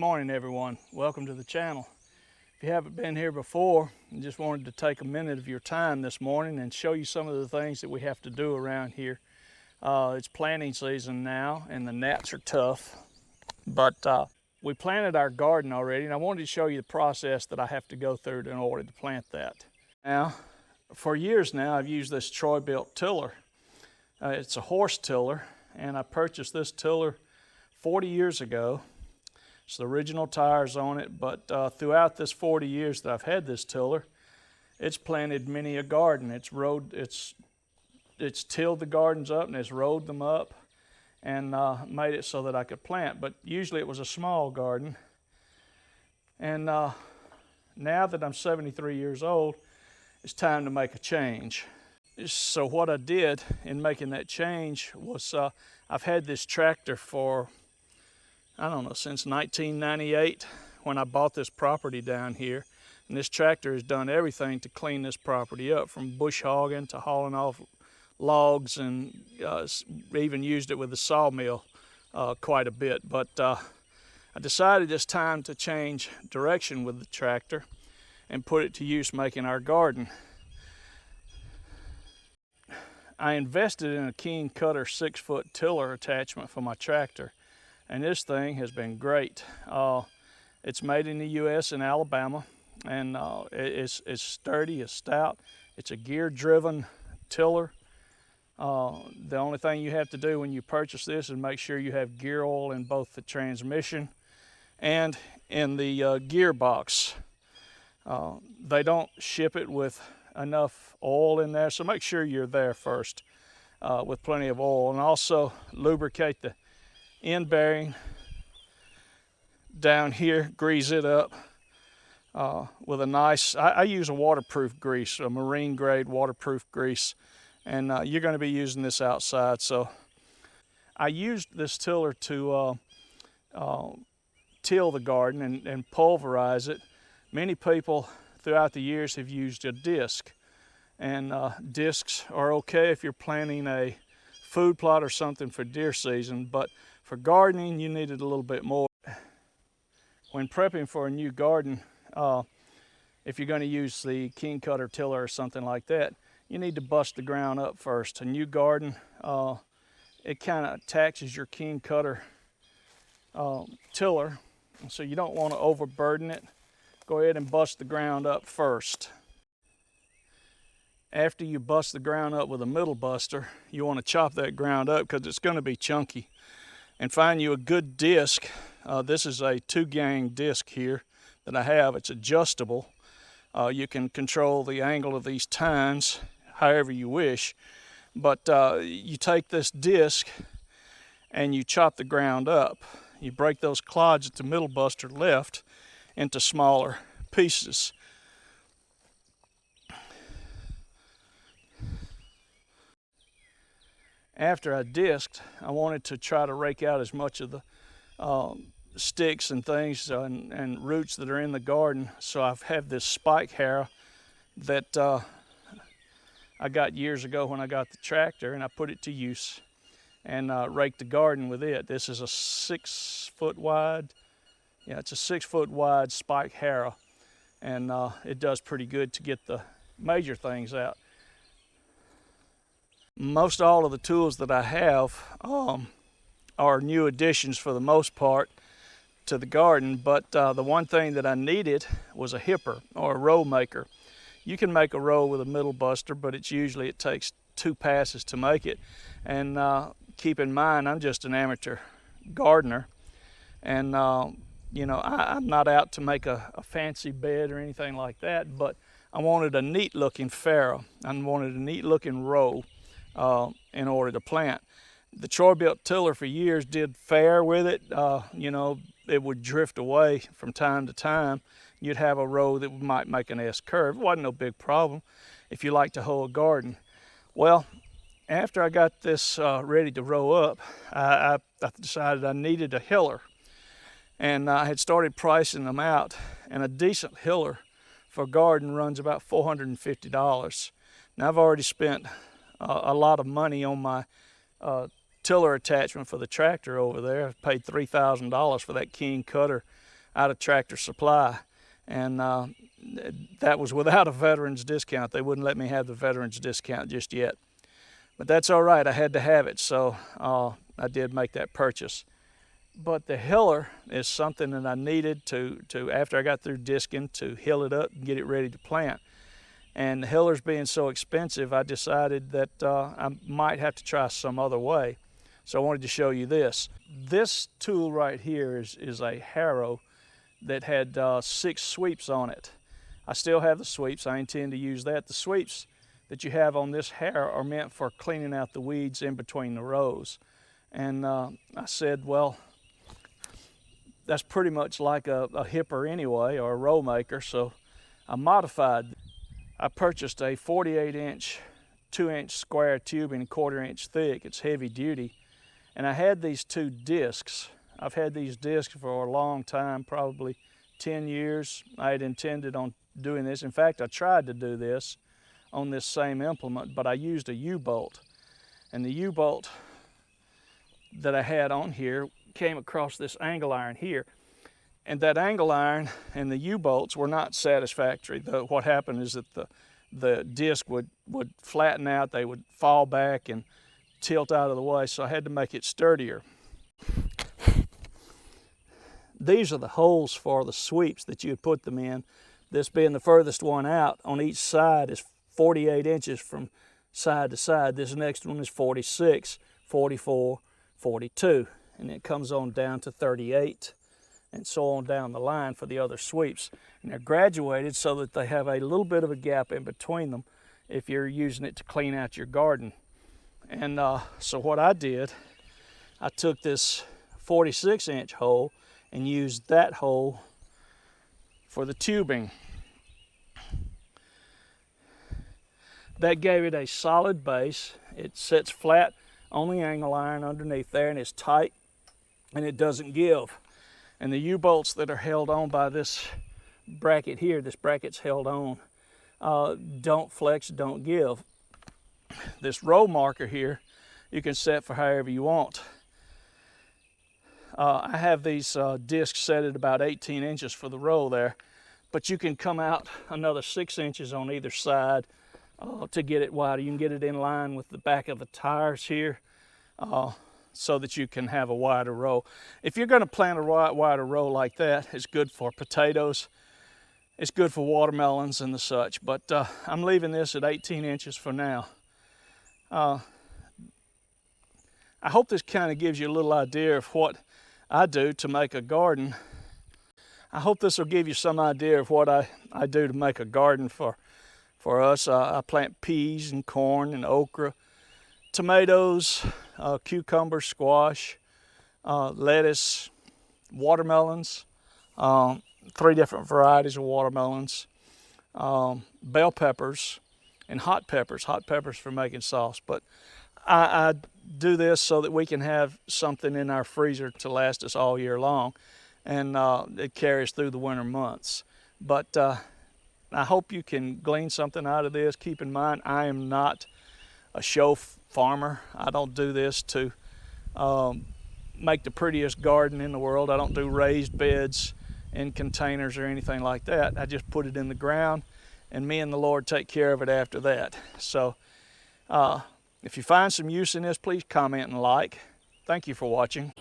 morning, everyone. Welcome to the channel. If you haven't been here before and just wanted to take a minute of your time this morning and show you some of the things that we have to do around here. It's planting season now and the gnats are tough, but we planted our garden already, and I wanted to show you the process that I have to go through in order to plant that. Now, for years now, I've used this Troy-Bilt tiller. It's a horse tiller, and I purchased this tiller 40 years ago. It's the original tires on it, but throughout this 40 years that I've had this tiller, it's planted many a garden. It's tilled the gardens up and it's rowed them up and made it so that I could plant. But usually it was a small garden. And now that I'm 73 years old, it's time to make a change. So what I did in making that change was I've had this tractor for, I don't know, since 1998 when I bought this property down here. And this tractor has done everything to clean this property up, from bush hogging to hauling off logs, and even used it with the sawmill quite a bit. But I decided it's time to change direction with the tractor and put it to use making our garden. I invested in a King Kutter 6-foot tiller attachment for my tractor, and this thing has been great. It's made in the U.S. in Alabama, and it's sturdy, it's stout. It's a gear-driven tiller. The only thing you have to do when you purchase this is make sure you have gear oil in both the transmission and in the gearbox. They don't ship it with enough oil in there, so make sure you're there first with plenty of oil, and also lubricate the end bearing down here, grease it up with a nice, I use a waterproof grease, a marine grade waterproof grease, and you're going to be using this outside. So I used this tiller to till the garden and pulverize it. Many people throughout the years have used a disc, and discs are okay if you're planting a food plot or something for deer season, but for gardening you need it a little bit more. When prepping for a new garden, if you're going to use the King Kutter tiller or something like that, you need to bust the ground up first. A new garden, it kind of taxes your King Kutter tiller, so you don't want to overburden it. Go ahead and bust the ground up first. After you bust the ground up with a middle buster, you want to chop that ground up because it's going to be chunky. And find you a good disc. This is a 2-gang disc here that I have. It's adjustable. You can control the angle of these tines however you wish. But you take this disc and you chop the ground up. You break those clods that the middle buster left into smaller pieces. After I disked, I wanted to try to rake out as much of the sticks and things and roots that are in the garden. So I've had this spike harrow that I got years ago when I got the tractor, and I put it to use and raked the garden with it. This is a 6-foot wide, it's a 6-foot wide spike harrow, and it does pretty good to get the major things out. Most all of the tools that I have are new additions for the most part to the garden, but the one thing that I needed was a hipper or a row maker. You can make a row with a middle buster, but it takes 2 passes to make it. And keep in mind, I'm just an amateur gardener, and I'm not out to make a fancy bed or anything like that, but I wanted a neat looking farrow. I wanted a neat looking row in order to plant. The Troy-Bilt tiller for years did fair with it. It would drift away from time to time. You'd have a row that might make an S curve. It wasn't no big problem if you like to hoe a garden. Well, after I got this ready to row up, I decided I needed a hiller. And I had started pricing them out, and a decent hiller for a garden runs about $450. Now I've already spent a lot of money on my tiller attachment for the tractor over there. I paid $3,000 for that King Kutter out of Tractor Supply, and that was without a veterans discount. They wouldn't let me have the veterans discount just yet, but that's all right. I had to have it, so I did make that purchase. But the hiller is something that I needed to after I got through disking, to hill it up and get it ready to plant. And the hillers being so expensive, I decided that I might have to try some other way. So I wanted to show you this. This tool right here is a harrow that had 6 sweeps on it. I still have the sweeps. I intend to use that. The sweeps that you have on this harrow are meant for cleaning out the weeds in between the rows. And I said, well, that's pretty much like a hipper anyway, or a row maker, so I modified. I purchased a 48-inch, 2-inch square tubing, 1/4 inch thick. It's heavy duty. And I had these 2 discs. I've had these discs for a long time, probably 10 years. I had intended on doing this. In fact, I tried to do this on this same implement, but I used a U-bolt. And the U-bolt that I had on here came across this angle iron here, and that angle iron and the U-bolts were not satisfactory. What happened is that the disc would flatten out, they would fall back and tilt out of the way, so I had to make it sturdier. These are the holes for the sweeps that you would put them in. This being the furthest one out on each side is 48 inches from side to side. This next one is 46, 44, 42. And it comes on down to 38, and so on down the line for the other sweeps. And they're graduated so that they have a little bit of a gap in between them if you're using it to clean out your garden. And so what I did, I took this 46-inch hole and used that hole for the tubing. That gave it a solid base. It sits flat on the angle iron underneath there, and it's tight, and it doesn't give. And the U-bolts that are held on by this bracket here, this bracket's held on, don't flex, don't give. This row marker here, you can set for however you want. I have these discs set at about 18 inches for the row there, but you can come out another 6 inches on either side to get it wider. You can get it in line with the back of the tires here, so that you can have a wider row. If you're going to plant a wider row like that, it's good for potatoes, it's good for watermelons and the such, but I'm leaving this at 18 inches for now. I hope this kind of gives you a little idea of what I do to make a garden. I hope this will give you some idea of what I do to make a garden for us. I plant peas and corn and okra, tomatoes, cucumber, squash, lettuce, watermelons, 3 different varieties of watermelons, bell peppers, and hot peppers for making sauce. But I do this so that we can have something in our freezer to last us all year long, and it carries through the winter months. But I hope you can glean something out of this. Keep in mind, I am not a show farmer. I don't do this to make the prettiest garden in the world. I don't do raised beds in containers or anything like that. I just put it in the ground, and me and the Lord take care of it after that. So if you find some use in this, please comment and like. Thank you for watching.